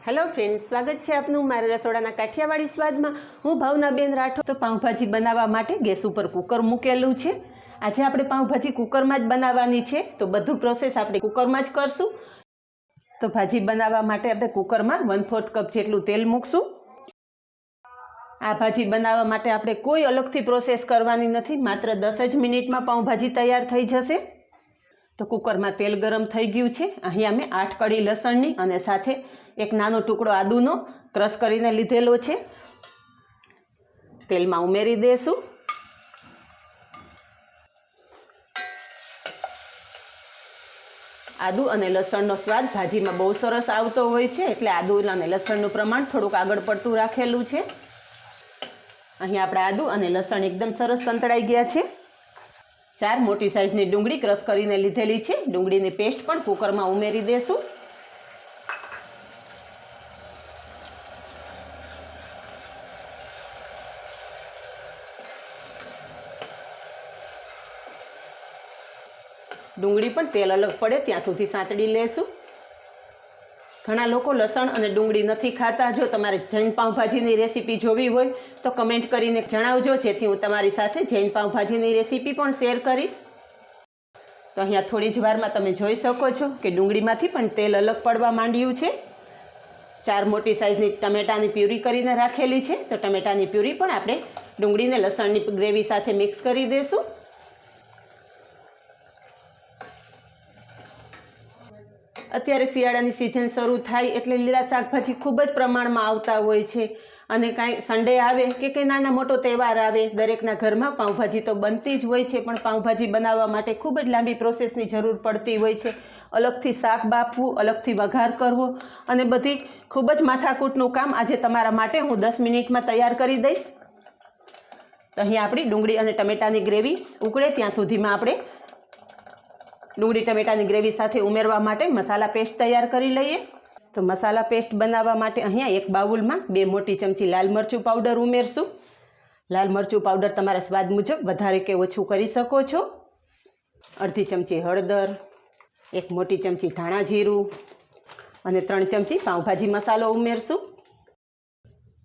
Hello friends, स्वागत है आपનું મારા રસોડાના કાઠિયાવાડી સ્વાદમાં। હું ભાવનાબેન રાઠોડ। તો પાઉંભાજી બનાવવા માટે ગેસ ઉપર કુકર મૂકેલું છે। આજે આપણે પાઉંભાજી કુકરમાં જ બનાવવાની છે, તો બધું પ્રોસેસ આપણે કુકરમાં જ કરશું। તો ભાજી બનાવવા માટે આપણે કુકરમાં 1/4 કપ જેટલું તેલ મૂકશું। આ ભાજી બનાવવા માટે આપણે કોઈ અલગથી પ્રોસેસ કરવાની નથી, માત્ર 10 જ મિનિટમાં પાઉંભાજી તૈયાર થઈ જશે। તો કુકરમાં તેલ ગરમ થઈ ગયું છે। અહીંયા મેં 8 કળી લસણની અને સાથે એક નાનો ટુકડો આદુનો ક્રશ કરીને લીધેલો છે। તેલમાં ઉમેરી દેશું। આદુ અને લસણનો સ્વાદ ભાજીમાં બહુ સરસ આવતો હોય છે, એટલે આદુ અને લસણનું પ્રમાણ થોડુંક આગળ પડતું રાખેલું છે। અહીં આપણા આદુ અને લસણ એકદમ સરસ સંતળાઈ ગયા છે। 4 મોટી સાઈઝની ડુંગળી ક્રશ કરીને લીધેલી છે। ડુંગળીની પેસ્ટ પણ કુકરમાં ઉમેરી દેશું। ડુંગળી પણ તેલ અલગ પડે ત્યાં સુધી સાંતળી લેશું। ઘણા લોકો લસણ અને ડુંગળી નથી ખાતા। જો તમારે જૈન પાઉંભાજીની રેસીપી જોવી હોય તો કમેન્ટ કરીને જણાવજો, જેથી હું તમારી સાથે જૈન પાઉંભાજીની રેસીપી પણ શેર કરીશ। તો અહીંયા થોડી જ વારમાં તમે જોઈ શકો છો કે ડુંગળીમાંથી પણ તેલ અલગ પડવા માંડ્યું છે। 4 મોટી સાઈઝની ટમેટાની પ્યુરી કરીને રાખેલી છે, તો ટમેટાની પ્યુરી પણ આપણે ડુંગળીને લસણની ગ્રેવી સાથે મિક્સ કરી દઈશું। અત્યારે શિયાળાની સિઝન શરૂ થાય એટલે લીલા શાકભાજી ખૂબ જ પ્રમાણમાં આવતા હોય છે, અને કાંઈ સન્ડે આવે કે કંઈ નાના મોટો તહેવાર આવે, દરેકના ઘરમાં પાઉંભાજી તો બનતી જ હોય છે, પણ પાઉંભાજી બનાવવા માટે ખૂબ જ લાંબી પ્રોસેસની જરૂર પડતી હોય છે। અલગથી શાક બાફવું, અલગથી વઘાર કરવો અને બધી ખૂબ જ માથાકૂટનું કામ આજે તમારા માટે હું 10 મિનિટમાં તૈયાર કરી દઈશ। તો અહીં આપણી ડુંગળી અને ટમેટાની ગ્રેવી ઉકળે ત્યાં સુધીમાં આપણે ડુંગળી ટમેટાની ગ્રેવી સાથે ઉમેરવા માટે મસાલા પેસ્ટ તૈયાર કરી લઈએ। તો મસાલા પેસ્ટ બનાવવા માટે અહીંયા એક બાઉલમાં 2 મોટી ચમચી લાલ મરચું પાવડર ઉમેરશું। લાલ મરચું પાવડર તમારા સ્વાદ મુજબ વધારે કે ઓછું કરી શકો છો। અડધી ચમચી હળદર, 1 મોટી ચમચી ધાણા જીરું અને 3 ચમચી પાઉંભાજી મસાલો ઉમેરશું।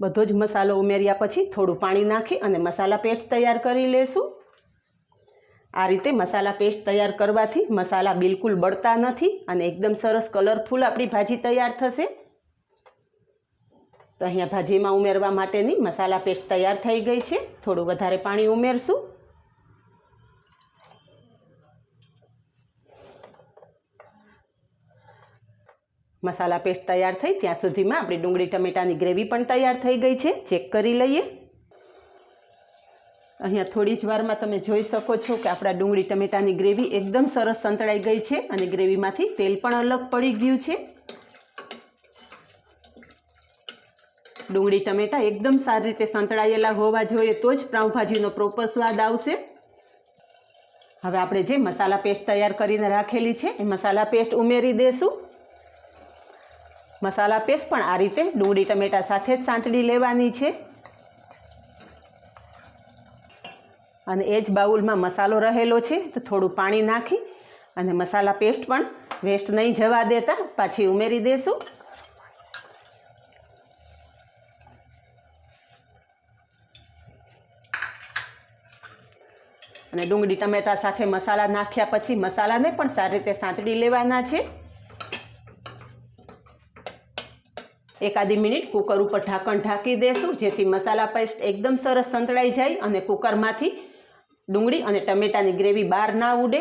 બધો જ મસાલો ઉમેર્યા પછી થોડું પાણી નાખી અને મસાલા પેસ્ટ તૈયાર કરી લેશું। આ રીતે મસાલા પેસ્ટ તૈયાર કરવાથી મસાલા બિલકુલ બળતા નથી અને એકદમ સરસ કલરફુલ આપણી ભાજી તૈયાર થશે। તો અહીંયા ભાજીમાં ઉમેરવા માટેની મસાલા પેસ્ટ તૈયાર થઈ ગઈ છે। થોડું વધારે પાણી ઉમેરશું। મસાલા પેસ્ટ તૈયાર થઈ ત્યાં સુધીમાં આપણી ડુંગળી ટમેટાની ગ્રેવી પણ તૈયાર થઈ ગઈ છે। ચેક કરી લઈએ। અહીંયા થોડી જ વારમાં તમે જોઈ શકો છો કે આપણા ડુંગળી ટમેટાની ગ્રેવી એકદમ સરસ સંતળાઈ ગઈ છે અને ગ્રેવીમાંથી તેલ પણ અલગ પડી ગયું છે। ડુંગળી ટમેટા એકદમ સારી રીતે સંતળાયેલા હોવા જોઈએ, તો જ પાઉંભાજીનો પ્રોપર સ્વાદ આવશે। હવે આપણે જે મસાલા પેસ્ટ તૈયાર કરીને રાખેલી છે એ મસાલા પેસ્ટ ઉમેરી દેશું। મસાલા પેસ્ટ પણ આ રીતે ડુંગળી ટમેટા સાથે જ સાંતળી લેવાની છે, અને એ જ બાઉલમાં મસાલો રહેલો છે, તો થોડું પાણી નાખી અને મસાલા પેસ્ટ પણ વેસ્ટ નહીં જવા દેતા પાછી ઉમેરી દેશું। અને ડુંગળી ટમેટા સાથે મસાલા નાખ્યા પછી મસાલાને પણ સારી રીતે સાંતળી લેવાના છે। એકાદી મિનિટ કુકર ઉપર ઢાંકણ ઢાંકી દેશું, જેથી મસાલા પેસ્ટ એકદમ સરસ સંતળાઈ જાય અને કુકરમાંથી ડુંગળી અને ટમેટાની ગ્રેવી બહાર ના ઉડે।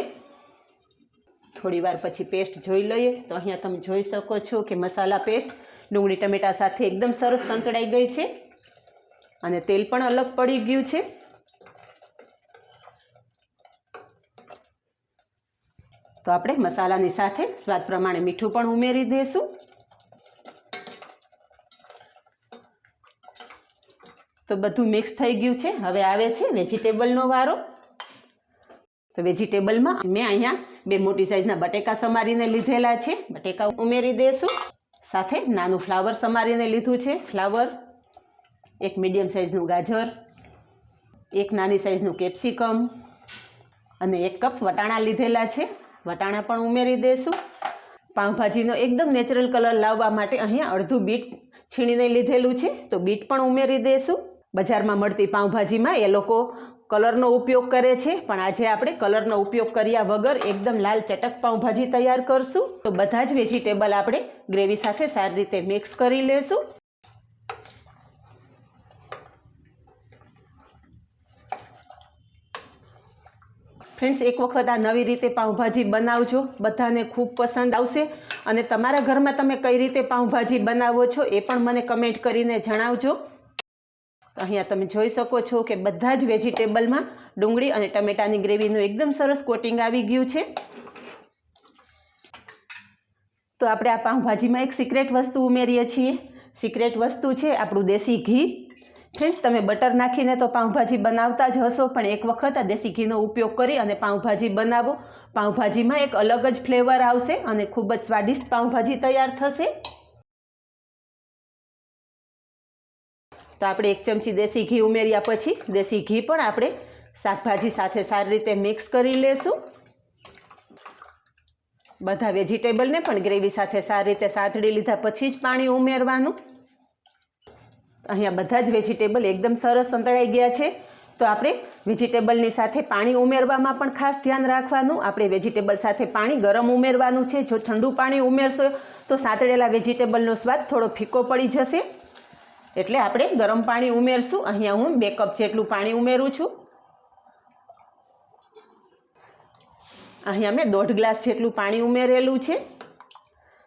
થોડી વાર પછી પેસ્ટ જોઈ લઈએ। તો અહીંયા તમે જોઈ શકો છો કે મસાલા પેસ્ટ ડુંગળી ટમેટા સાથે એકદમ સરસ સંતળાઈ ગઈ છે અને તેલ પણ અલગ પડી ગયું છે। તો આપણે મસાલાની સાથે સ્વાદ પ્રમાણે મીઠું પણ ઉમેરી દઈશું। તો બધું મિક્સ થઈ ગયું છે। હવે આવે છે વેજીટેબલનો વારો। તો વેજીટેબલમાં મેં અહીંયા 2 મોટી સાઈઝના બટેકા સમારીને લીધેલા છે, બટેકા ઉમેરી દઈશું। સાથે નાનું ફ્લાવર સમારીને લીધું છે, ફ્લાવર, 1 મીડિયમ સાઈઝનું ગાજર, 1 નાની સાઈઝનું કેપ્સિકમ અને 1 કપ વટાણા લીધેલા છે, વટાણા પણ ઉમેરી દઈશું। પાઉંભાજીનો એકદમ નેચરલ કલર લાવવા માટે અહીંયા અડધું બીટ છીણીને લીધેલું છે, તો બીટ પણ ઉમેરી દઈશું. બજારમાં મળતી પાઉંભાજીમાં એ લોકો કલરનો ઉપયોગ કરે છે, પણ આજે આપણે કલરનો ઉપયોગ કર્યા વગર એકદમ લાલ ચટક પાઉંભાજી તૈયાર કરશું. તો બધા જ વેજીટેબલ આપણે ગ્રેવી સાથે સારી રીતે મિક્સ કરી લેશું. ફ્રેન્ડ્સ, એક વખત આ નવી રીતે પાઉંભાજી બનાવજો, બધાને ખૂબ પસંદ આવશે. અને તમારા ઘરમાં તમે કઈ રીતે પાઉંભાજી બનાવો છો એ પણ મને કમેન્ટ કરીને જણાવજો. અહીંયા તમે જોઈ શકો છો કે બધા જ વેજીટેબલમાં ડુંગળી અને ટમેટાની ગ્રેવીનું એકદમ સરસ કોટિંગ આવી ગયું છે. તો આપણે આ પાઉંભાજીમાં એક સિક્રેટ વસ્તુ ઉમેરીએ છીએ. સિક્રેટ વસ્તુ છે આપણું દેશી ઘી. ફ્રેન્ડ્સ, તમે બટર નાખીને તો પાઉંભાજી બનાવતા જ હશો, પણ એક વખત આ દેશી ઘીનો ઉપયોગ કરી અને પાઉંભાજી બનાવો. પાઉંભાજીમાં એક અલગ જ ફ્લેવર આવશે અને ખૂબ જ સ્વાદિષ્ટ પાઉંભાજી તૈયાર થશે. તો આપણે 1 ચમચી દેશી ઘી ઉમેર્યા પછી દેશી ઘી પણ આપણે શાકભાજી સાથે સારી રીતે મિક્સ કરી લેશું. બધા વેજીટેબલને પણ ગ્રેવી સાથે સારી રીતે સાતળી લીધા પછી જ પાણી ઉમેરવાનું. અહીંયા બધા જ વેજીટેબલ એકદમ સરસ સંતળાઈ ગયા છે. તો આપણે વેજીટેબલની સાથે પાણી ઉમેરવામાં પણ ખાસ ધ્યાન રાખવાનું. આપણે વેજીટેબલ સાથે પાણી ગરમ ઉમેરવાનું છે. જો ઠંડુ પાણી ઉમેરશો તો સાતળેલા વેજીટેબલનો સ્વાદ થોડો ફીકો પડી જશે, એટલે આપણે ગરમ પાણી ઉમેરશું. અહીંયા હું 2 કપ જેટલું પાણી ઉમેરું છું. અહીંયા મેં 1.5 ગ્લાસ જેટલું પાણી ઉમેરેલું છે.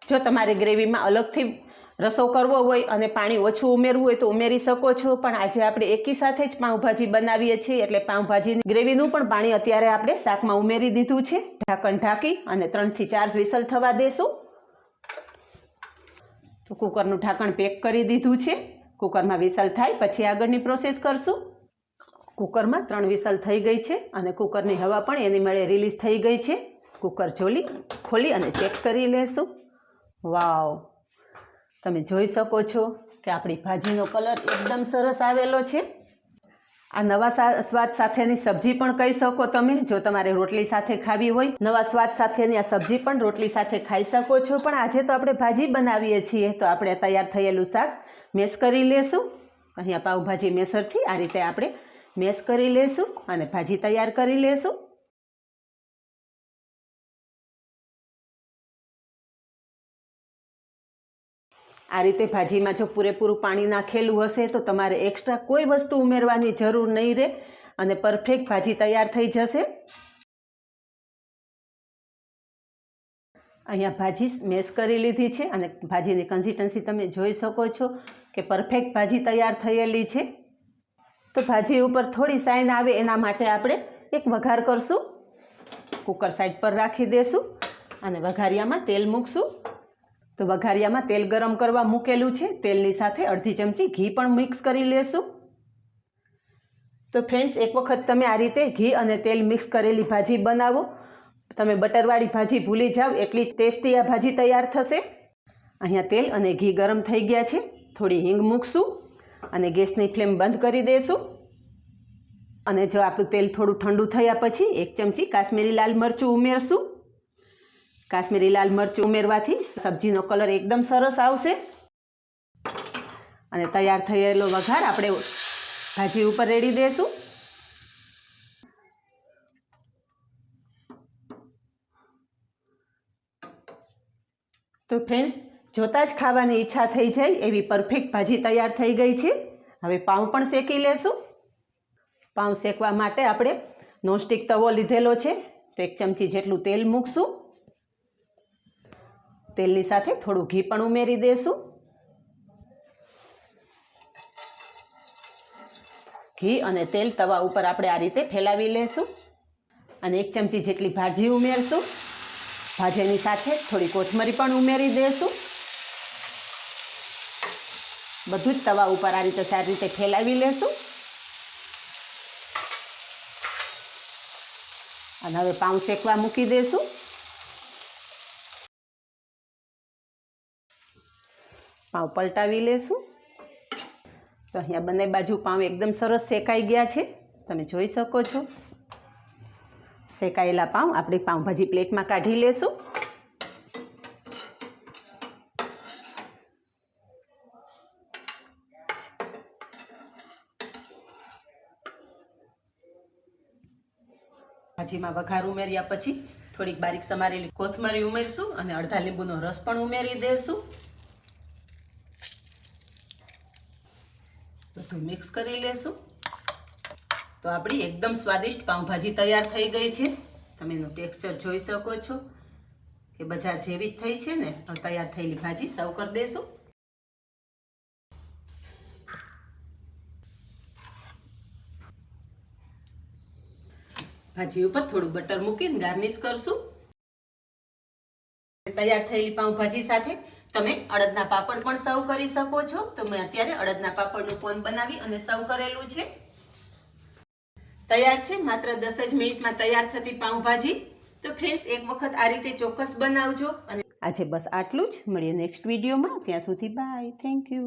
જો તમારે ગ્રેવીમાં અલગથી રસો કરવો હોય અને પાણી ઓછું ઉમેરવું હોય તો ઉમેરી શકો છો, પણ આજે આપણે એકી સાથે જ પાઉંભાજી બનાવીએ છીએ એટલે પાઉંભાજીની ગ્રેવીનું પણ પાણી અત્યારે આપણે શાકમાં ઉમેરી દીધું છે. ઢાંકણ ઢાંકી અને 3 થી 4 વિસલ થવા દેશું. તો કુકરનું ઢાંકણ પેક કરી દીધું છે. કુકરમાં વિસલ થાય પછી આગળની પ્રોસેસ કરશું. કુકરમાં 3 વિસલ થઈ ગઈ છે અને કુકરની હવા પણ એની મેળે રિલીઝ થઈ ગઈ છે. કુકર ખોલી અને ચેક કરી લેશું. વાવ, તમે જોઈ શકો છો કે આપણી ભાજીનો કલર એકદમ સરસ આવેલો છે. આ નવા સ્વાદ સાથેની સબ્જી પણ કહી શકો તમે. જો તમારે રોટલી સાથે ખાવી હોય, નવા સ્વાદ સાથેની આ સબ્જી પણ રોટલી સાથે ખાઈ શકો છો. પણ આજે તો આપણે ભાજી બનાવીએ છીએ, તો આપણે તૈયાર થયેલું શાક મેશ કરી લેશું. અહીંયા પાઉંભાજી મેસરથી આ રીતે આપણે મેશ કરી લેશું અને ભાજી તૈયાર કરી લેશું. આ રીતે ભાજીમાં જો પૂરેપૂરું પાણી નાખેલું હશે તો તમારે એક્સ્ટ્રા કોઈ વસ્તુ ઉમેરવાની જરૂર નહીં રહે અને પરફેક્ટ ભાજી તૈયાર થઈ જશે. અહીંયા ભાજી મેશ કરી લીધી છે અને ભાજીની કન્સિસ્ટન્સી તમે જોઈ શકો છો કે પરફેક્ટ ભાજી તૈયાર થયેલી છે. તો ભાજી ઉપર થોડી સાઈન આવે એના માટે આપણે એક વઘાર કરશું. કુકર સાઈડ પર રાખી દેશું અને વઘારિયામાં તેલ મૂકશું. તો વઘારિયામાં તેલ ગરમ કરવા મૂકેલું છે. તેલની સાથે અડધી ચમચી ઘી પણ મિક્સ કરી લેશું. તો ફ્રેન્ડ્સ, એક વખત તમે આ રીતે ઘી અને તેલ મિક્સ કરેલી ભાજી બનાવો. તમે બટરવાળી ભાજી ભૂલી જાઓ એટલી ટેસ્ટી આ ભાજી તૈયાર થશે. અહીંયા તેલ અને ઘી ગરમ થઈ ગયા છે. થોડી હિંગ મૂકશું અને ગેસની ફ્લેમ બંધ કરી દઈશું. અને જો આપણું તેલ થોડું ઠંડુ થયા પછી 1 ચમચી કાશ્મીરી લાલ મરચું ઉમેરશું. કાશ્મીરી લાલ મરચું ઉમેરવાથી સબ્જીનો કલર એકદમ સરસ આવશે. અને તૈયાર થયેલો વઘાર આપણે ભાજી ઉપર રેડી દઈશું. તો ફ્રેન્ડ્સ, જોતાં જ ખાવાની ઈચ્છા થઈ જાય એવી પરફેક્ટ ભાજી તૈયાર થઈ ગઈ છે. હવે પાઉં પણ શેકી લેશું. પાઉં શેકવા માટે આપણે નોનસ્ટિક તવો લીધેલો છે, તો 1 ચમચી જેટલું તેલ મૂકશું. તેલની સાથે થોડું ઘી પણ ઉમેરી દઈશું. ઘી અને તેલ તવા ઉપર આપણે આ રીતે ફેલાવી લેશું અને 1 ચમચી જેટલી ભાજી ઉમેરશું. ભાજીની સાથે થોડી કોથમરી પણ ઉમેરી દઈશું. બધું જ તવા ઉપર આ રીતે સારી રીતે ફેલાવી લેશું. અને હવે પાઉં શેકવા મૂકી દઈશું. પાઉં પલટાવી લેશું. તો અહીંયા બંને બાજુ પાઉં એકદમ સરસ શેકાઈ ગયા છે, તમે જોઈ શકો છો. શેકાયેલા પાઉં આપણે પાઉંભાજી પ્લેટમાં કાઢી લેશું. ભાજીમાં વઘાર ઉમેર્યા પછી થોડીક બારીક સમારેલી કોથમરી ઉમેરશું અને અડધા લીંબુનો રસ પણ ઉમેરી દઈશું. બધું મિક્સ કરી લેશું. તો આપણી એકદમ સ્વાદિષ્ટ પાઉંભાજી તૈયાર થઈ ગઈ છે. તમે એનું ટેક્સચર જોઈ શકો છો કે બજાર જેવી જ થઈ છે ને. હવે તૈયાર થયેલી ભાજી સર્વ કરી દેશું. ભાજી ઉપર થોડું બટર મૂકીને ગાર્નિશ કરશું. તૈયાર થયેલી પાઉંભાજી સાથે તમે અડદના પાપડ પણ સર્વ કરી શકો છો. તો મેં અત્યારે અડદના પાપડનું કોન બનાવી અને સર્વ કરેલું છે. તૈયાર છે માત્ર 10 જ મિનિટમાં તૈયાર થતી પાઉંભાજી. તો ફ્રેન્ડ્સ, એક વખત આ રીતે ચોક્કસ બનાવજો. અને આજે બસ આટલું જ. મળીએ નેક્સ્ટ વિડીયોમાં. ત્યાં સુધી બાય. Thank you.